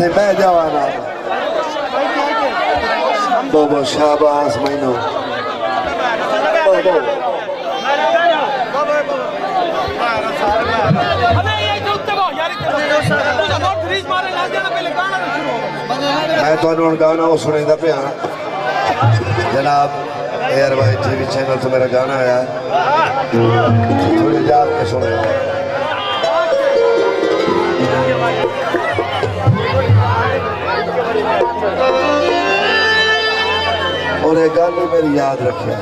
से बह जावा ना बोबो शाबाश मैनो बोबो मैं तो गाना वो सुनेंदा पे जनाब एयर वाई टीवी चैनल तो मेरा गाना आया थोड़ी याद के सुने और एक गल मेरी याद रखे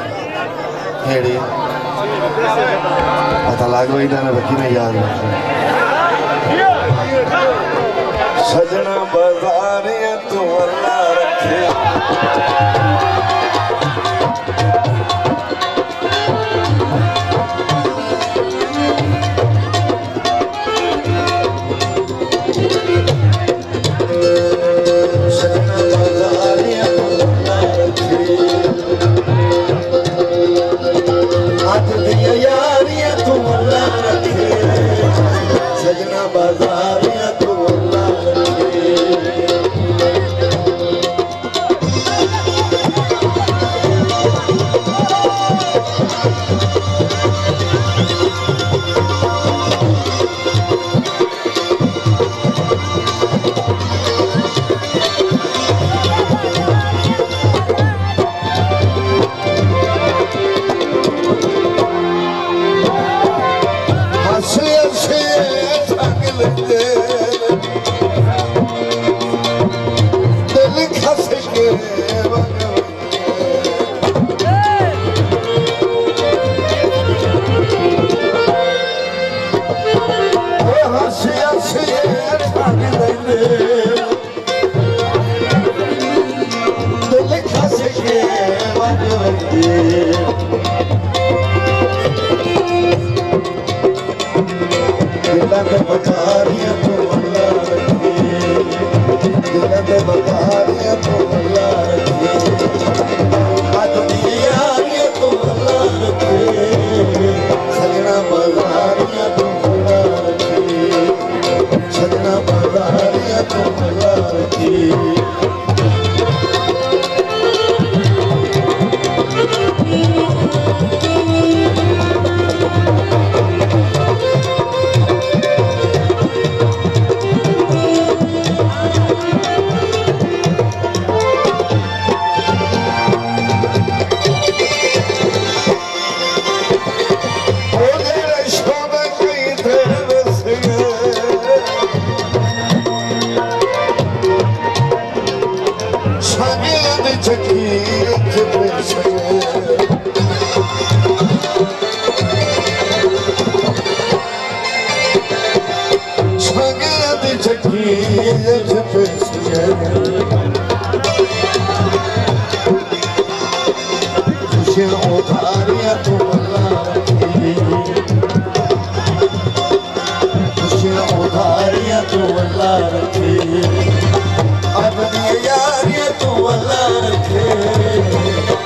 हेड़ी पता लग गई ना रखी मैं याद रखे सजना बाजारिया तू अल्लाह रखे सजना बाजारिया तू अल्लाह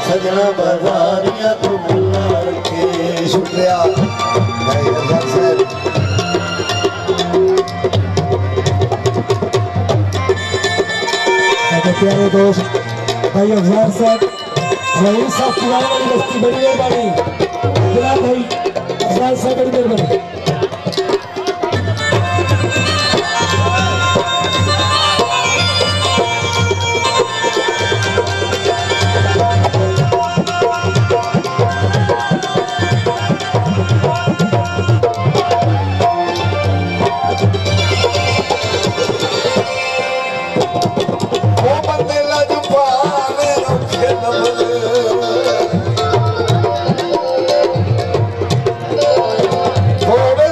सजना बाजारिया तू अल्लाह रखे। शुक्रिया भाई अफजल साहब। प्यारे दोस्त भाई अफजल साहब वही सब पुराने वाली बस्ती बड़ी मेहरबानी भाई अफजल साहब बड़ी मेहरबानी। Oh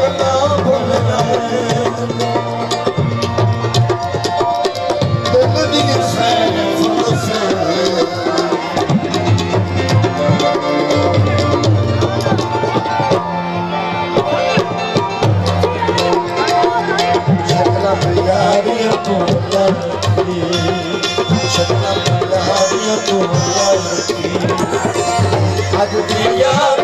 ਗੱਲਾਂ ਭੁੱਲਣਾ ਦਿਲ ਦੀ ਸੈਨ ਫਸੇ ਸ਼ਕਲਾਂ ਪਿਆਰੀਆਂ ਤੋਂ ਲੜਕੀ ਸ਼ਕਲਾਂ ਪਿਆਰੀਆਂ ਤੋਂ ਲੜਕੀ ਅੱਜ ਦੀ ਯਾਦ